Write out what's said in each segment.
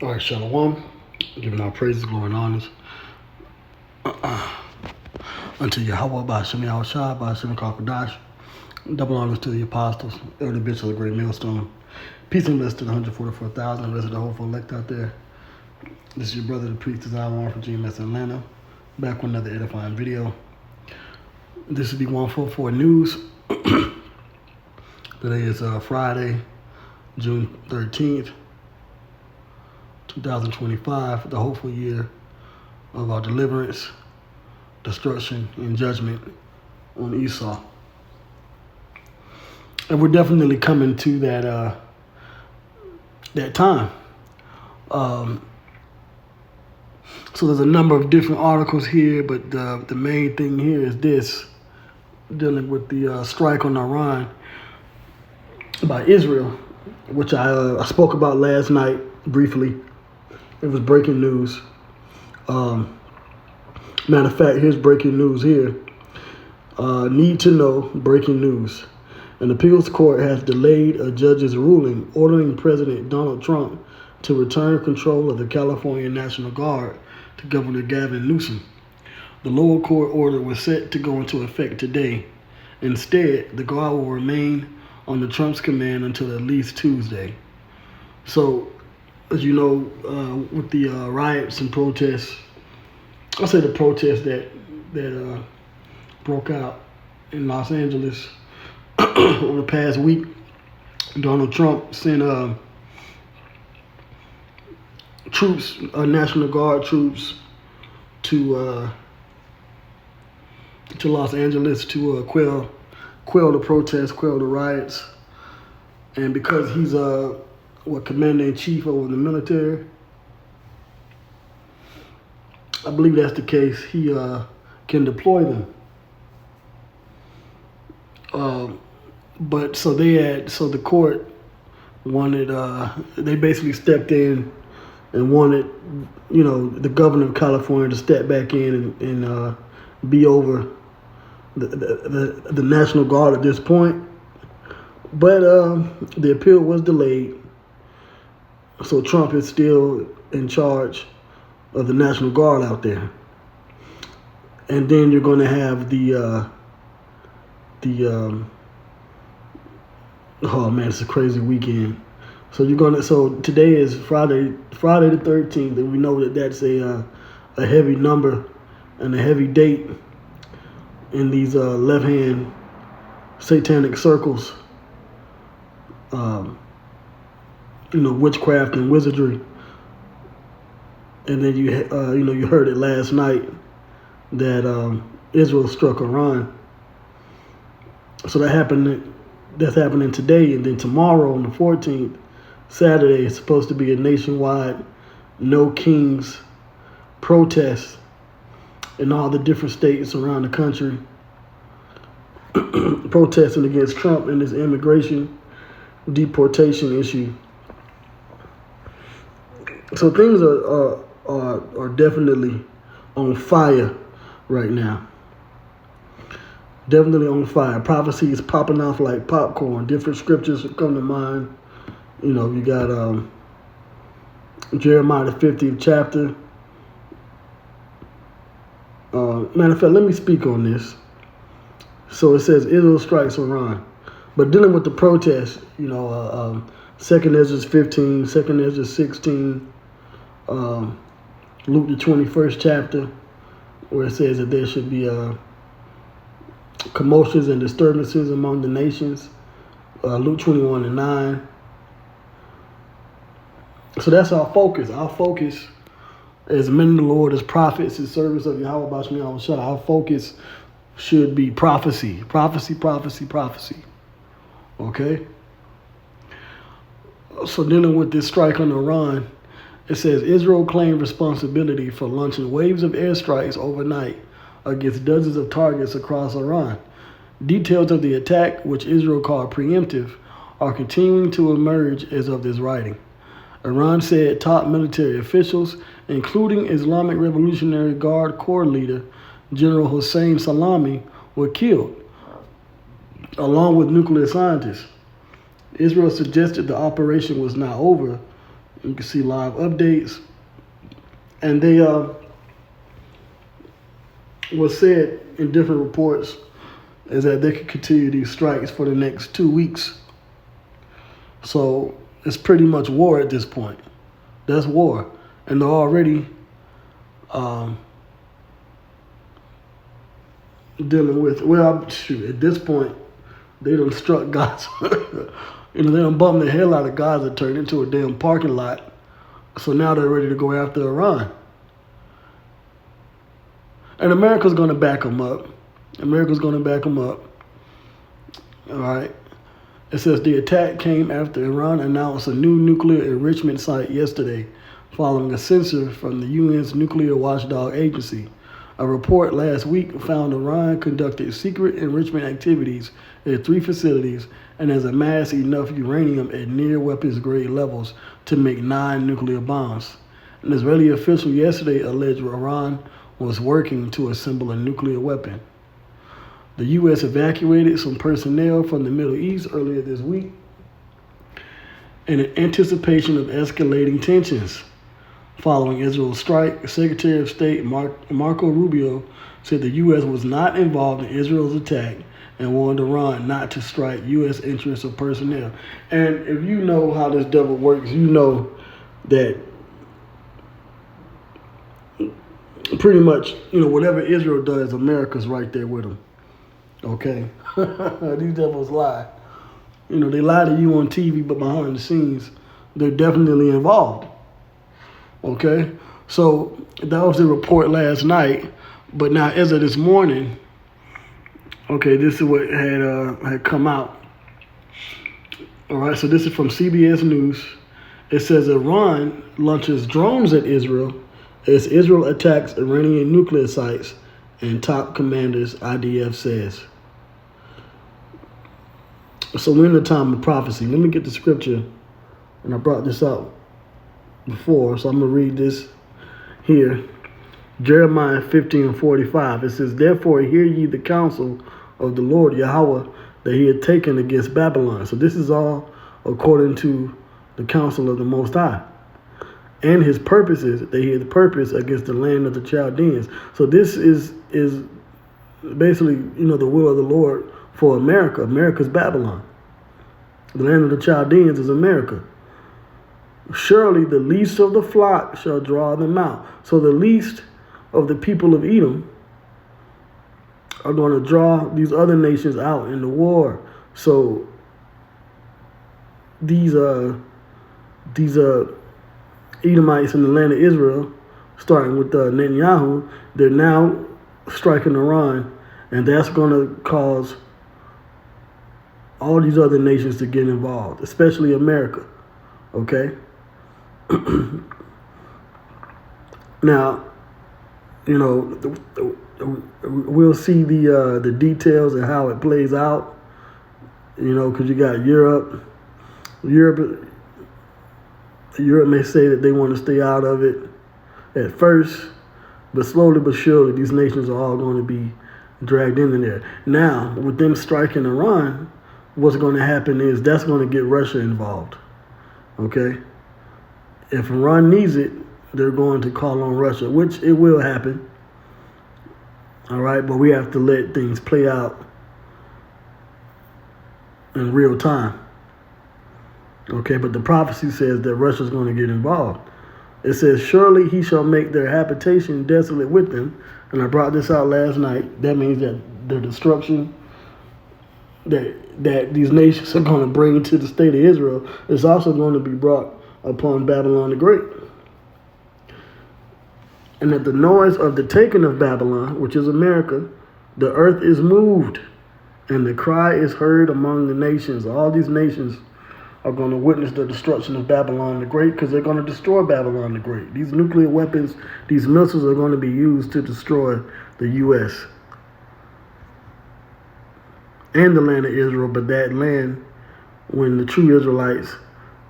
All right, Shalom. Giving our praises, glory, and honors unto Yahweh by Shemi Awashai, by Shemi Kakadash. Double honors to the apostles, elder bishops of the great millstone. Peace and blessings to the 144,000, the rest of the whole elect out there. This is your brother, the priest, Desire Warren from GMS Atlanta. Back with another edifying video. This will be 144 News. Today is Friday, June 13th, 2025, the hopeful year of our deliverance, destruction, and judgment on Esau. And we're definitely coming to that time. So there's a number of different articles here, but the main thing here is this, dealing with the strike on Iran by Israel, which I spoke about last night briefly. It was breaking news. Matter of fact, here's breaking news here. Need to know, breaking news. An appeals court has delayed a judge's ruling ordering President Donald Trump to return control of the California National Guard to Governor Gavin Newsom. The lower court order was set to go into effect today. Instead, the guard will remain under Trump's command until at least Tuesday. So, as you know, with the riots and protests, I'll say the protests that broke out in Los Angeles over the past week, Donald Trump sent troops, National Guard troops, to Los Angeles to quell the protests, quell the riots, and because he's commander in chief over the military, I believe that's the case. He can deploy them. But the court wanted, they basically stepped in and wanted, the governor of California to step back in and be over the National Guard at this point. But the appeal was delayed, so Trump is still in charge of the National Guard out there. And then you're going to have oh man, it's a crazy weekend. So today is Friday the 13th, and we know that that's a heavy number and a heavy date in these left-hand satanic circles. Witchcraft and wizardry. And then you heard it last night that Israel struck Iran. So that's happening today, and then tomorrow on the 14th, Saturday, is supposed to be a nationwide No Kings protest in all the different states around the country, protesting against Trump and his immigration deportation issue. So things are definitely on fire right now. Definitely on fire. Prophecy is popping off like popcorn. Different scriptures come to mind. You got Jeremiah the 50th chapter. Matter of fact, let me speak on this. So it says Israel strikes Iran. But dealing with the protests, 2nd Ezra 15, 2nd Ezra 16, Luke the 21st chapter, where it says that there should be commotions and disturbances among the nations. Luke 21 and 9. So that's our focus. Our focus as men of the Lord, as prophets, as servants of Yahweh Bashmi Awashai, our focus should be prophecy. Prophecy, prophecy, prophecy. Okay? So dealing with this strike on Iran, it says Israel claimed responsibility for launching waves of airstrikes overnight against dozens of targets across Iran. Details of the attack, which Israel called preemptive, are continuing to emerge as of this writing. Iran said top military officials, including Islamic Revolutionary Guard Corps leader General Hossein Salami, were killed, along with nuclear scientists. Israel suggested the operation was not over, You can see live updates. And they was said in different reports is that they could continue these strikes for the next 2 weeks. So it's pretty much war at this point. That's war. And they're already dealing with, at this point, they done struck Gaza. They done bumped the hell out of Gaza, turned into a damn parking lot. So now they're ready to go after Iran. And America's going to back them up. All right. It says the attack came after Iran announced a new nuclear enrichment site yesterday, following a censor from the UN's nuclear watchdog agency. A report last week found Iran conducted secret enrichment activities at 3 facilities and has amassed enough uranium at near weapons grade levels to make 9 nuclear bombs. An Israeli official yesterday alleged Iran was working to assemble a nuclear weapon. The U.S. evacuated some personnel from the Middle East earlier this week in anticipation of escalating tensions. Following Israel's strike, Secretary of State Marco Rubio said the U.S. was not involved in Israel's attack and warned Iran not to strike U.S. interests or personnel. And if you know how this devil works, you know that pretty much, whatever Israel does, America's right there with them. Okay? These devils lie. They lie to you on TV, but behind the scenes, they're definitely involved. Okay? So that was the report last night. But now, as of this morning, okay, this is what had come out. All right, so this is from CBS News. It says Iran launches drones at Israel as Israel attacks Iranian nuclear sites and top commanders, IDF says. So we're in the time of prophecy. Let me get the scripture, and I brought this out before, so I'm going to read this here. Jeremiah 15:45. It says, "Therefore hear ye the counsel of the Lord Yahweh that he had taken against Babylon." So this is all according to the counsel of the Most High. "And his purposes that he had purposed against the land of the Chaldeans." So this is basically, the will of the Lord for America. America's Babylon. The land of the Chaldeans is America. "Surely the least of the flock shall draw them out." So the least of the people of Edom are going to draw these other nations out in the war. So these Edomites in the land of Israel, starting with Netanyahu, they're now striking Iran, and that's going to cause all these other nations to get involved, especially America. Okay? Now, we'll see the details and how it plays out, because you got Europe may say that they want to stay out of it at first, but slowly but surely these nations are all going to be dragged in there. Now, with them striking Iran, what's going to happen is that's going to get Russia involved. Okay? If Iran needs it, they're going to call on Russia, which it will happen. All right, but we have to let things play out in real time. Okay, but the prophecy says that Russia's going to get involved. It says, "Surely he shall make their habitation desolate with them." And I brought this out last night. That means that the destruction that these nations are going to bring to the state of Israel is also going to be brought upon Babylon the Great. "And at the noise of the taking of Babylon, which is America, the earth is moved, and the cry is heard among the nations." All these nations are going to witness the destruction of Babylon the Great, because they're going to destroy Babylon the Great. These nuclear weapons, these missiles are going to be used to destroy the U.S. and the land of Israel, but that land, when the true Israelites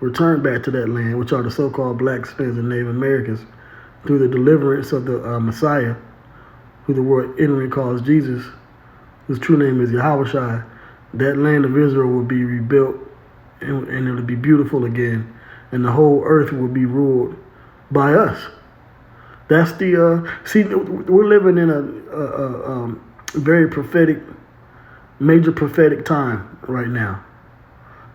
return back to that land, which are the so-called blacks and Native Americans, through the deliverance of the Messiah, who the word ignorant calls Jesus, whose true name is Yahushua, that land of Israel will be rebuilt, and it'll be beautiful again, and the whole earth will be ruled by us. That's the see. We're living in a very prophetic, major prophetic time right now.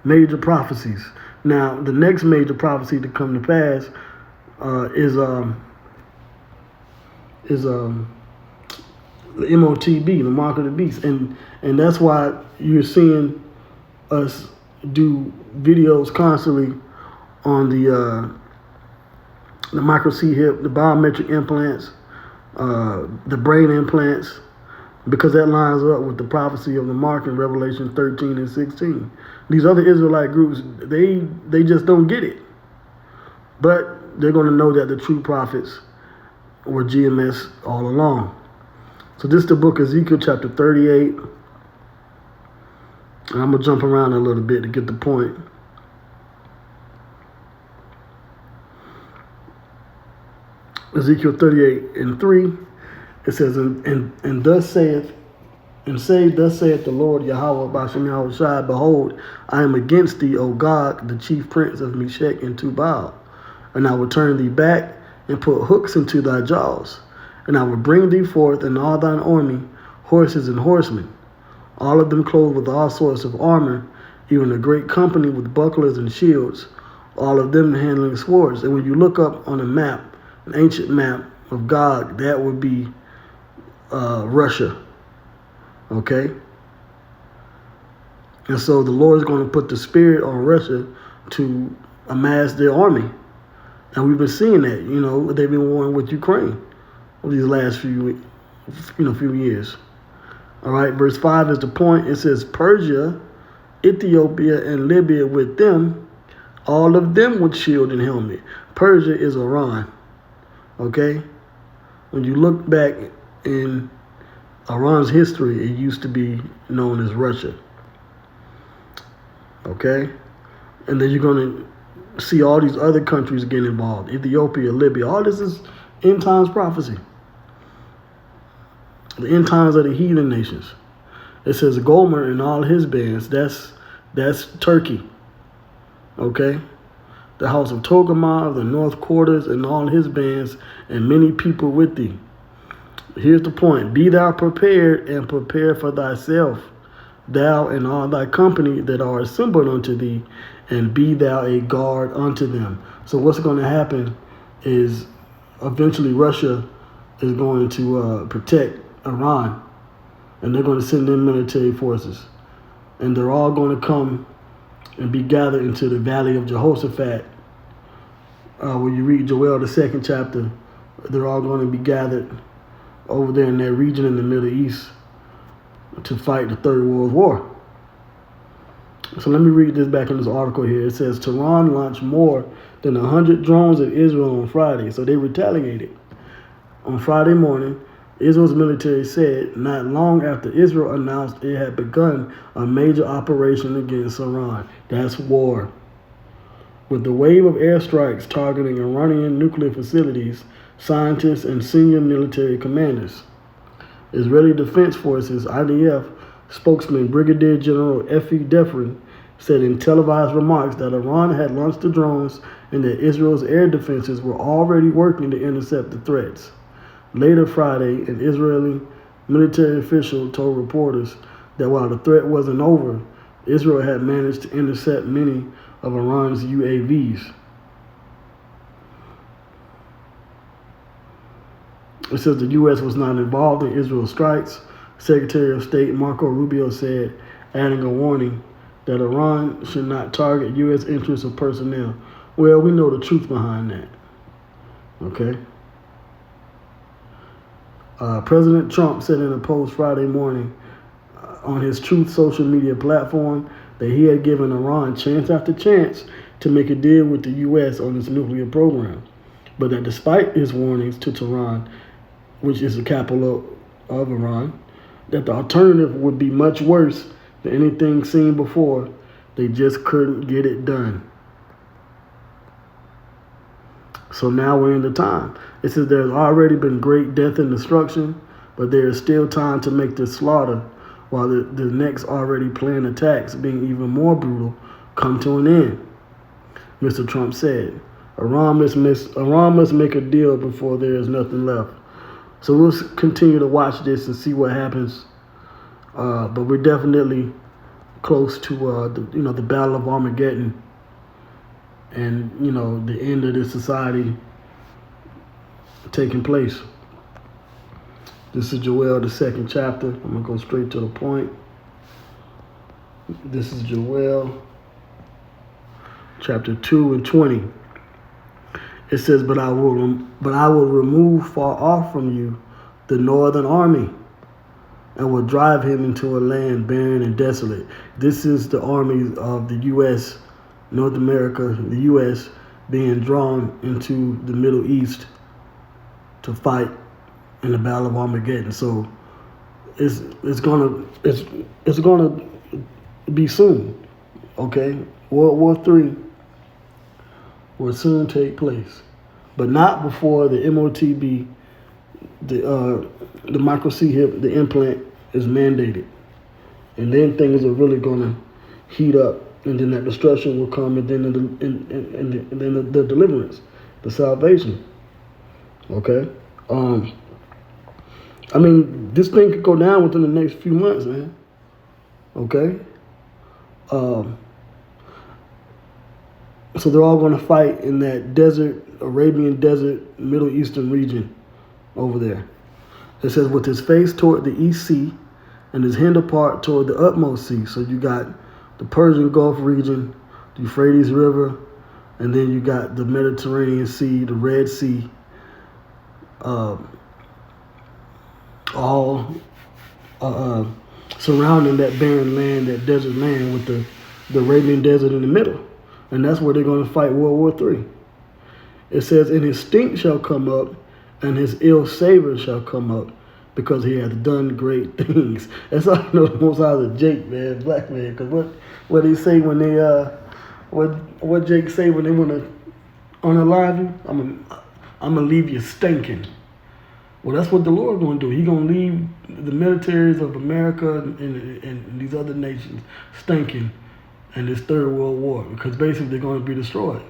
Major prophecies. Now, the next major prophecy to come to pass is the MOTB, the mark of the beast, and that's why you're seeing us do videos constantly on the micro C-hip, the biometric implants, the brain implants, because that lines up with the prophecy of the mark in Revelation 13 and 16. These other Israelite groups, they just don't get it. But they're going to know that the true prophets were GMS all along. So this is the book of Ezekiel chapter 38. And I'm going to jump around a little bit to get the point. Ezekiel 38 and 3. It says, and thus saith the Lord Yahweh Bashem Yahweh Shai, behold, I am against thee, O Gog, the chief prince of Meshech and Tubal, and I will turn thee back and put hooks into thy jaws, and I will bring thee forth and all thine army, horses and horsemen, all of them clothed with all sorts of armor, even a great company with bucklers and shields, all of them handling swords. And when you look up on a map, an ancient map of Gog, that would be Russia. Okay? And so the Lord is going to put the spirit on Russia to amass their army. And we've been seeing that, they've been warring with Ukraine over these last few years. All right, verse 5 is the point. It says, Persia, Ethiopia, and Libya with them, all of them with shield and helmet. Persia is Iran. Okay? When you look back in Iran's history, it used to be known as Russia. Okay? And then you're going to see all these other countries get involved. Ethiopia, Libya, all this is end times prophecy. The end times of the heathen nations. It says Gomer and all his bands, that's Turkey. Okay? The house of Togarmah, the north quarters, and all his bands, and many people with thee. Here's the point. Be thou prepared, and prepare for thyself, thou and all thy company that are assembled unto thee, and be thou a guard unto them. So what's going to happen is eventually Russia is going to protect Iran, and they're going to send in military forces. And they're all going to come and be gathered into the valley of Jehoshaphat. When you read Joel, the 2nd chapter, they're all going to be gathered over there in that region in the Middle East to fight the Third World War. So let me read this back in this article here. It says, Tehran launched more than 100 drones at Israel on Friday. So they retaliated. On Friday morning, Israel's military said not long after Israel announced it had begun a major operation against Iran. That's war. With the wave of airstrikes targeting Iranian nuclear facilities, scientists, and senior military commanders. Israeli Defense Forces, IDF, spokesman Brigadier General Efi Defrin said in televised remarks that Iran had launched the drones and that Israel's air defenses were already working to intercept the threats. Later Friday, an Israeli military official told reporters that while the threat wasn't over, Israel had managed to intercept many of Iran's UAVs. It says the U.S. was not involved in Israel's strikes. Secretary of State Marco Rubio said, adding a warning that Iran should not target U.S. interests or personnel. Well, we know the truth behind that. Okay? President Trump said in a post Friday morning on his Truth social media platform that he had given Iran chance after chance to make a deal with the U.S. on its nuclear program, but that despite his warnings to Tehran, which is the capital of Iran, that the alternative would be much worse than anything seen before, they just couldn't get it done. So now we're in the time. It says there's already been great death and destruction, but there is still time to make this slaughter, while the next already planned attacks, being even more brutal, come to an end. Mr. Trump said. Iran must make a deal before there is nothing left. So we'll continue to watch this and see what happens. But we're definitely close to the Battle of Armageddon, and the end of this society taking place. This is Joel, the 2nd chapter. I'm gonna go straight to the point. This is Joel, chapter 2 and 20. It says, "But I will remove far off from you the northern army, and will drive him into a land barren and desolate." This is the army of the U.S., North America, the U.S. being drawn into the Middle East to fight in the Battle of Armageddon. So it's gonna be soon. Okay, World War III will soon take place, but not before the MOTB, the microchip, the implant is mandated, and then things are really gonna heat up, and then that destruction will come, and then the deliverance, the salvation. Okay, I mean, this thing could go down within the next few months, man. Okay, so they're all going to fight in that desert, Arabian desert, Middle Eastern region over there. It says, with his face toward the East Sea and his hinder part toward the utmost sea. So you got the Persian Gulf region, the Euphrates River, and then you got the Mediterranean Sea, the Red Sea, all surrounding that barren land, that desert land, with the Arabian desert in the middle. And that's where they're going to fight World War III. It says, and his stink shall come up, and his ill savor shall come up, because he hath done great things. That's how I know the Most High is a Jake, man, black man. Because what they say when they, what Jake say when they want to unalive you? I'm going to leave you stinking. Well, that's what the Lord going to do. He going to leave the militaries of America and these other nations stinking in this Third World War, because basically they're going to be destroyed.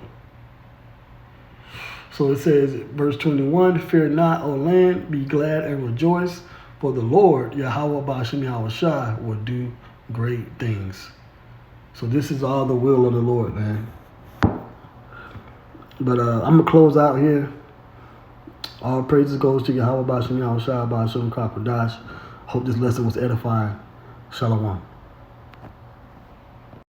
So it says, verse 21, fear not, O land, be glad and rejoice, for the Lord, Yahweh Ba'ashem Yahushua, will do great things. So this is all the will of the Lord, man. But I'm going to close out here. All praises goes to Yahweh Ba'ashem Yahushua, Ba'ashem Kakodash. Hope this lesson was edifying. Shalom.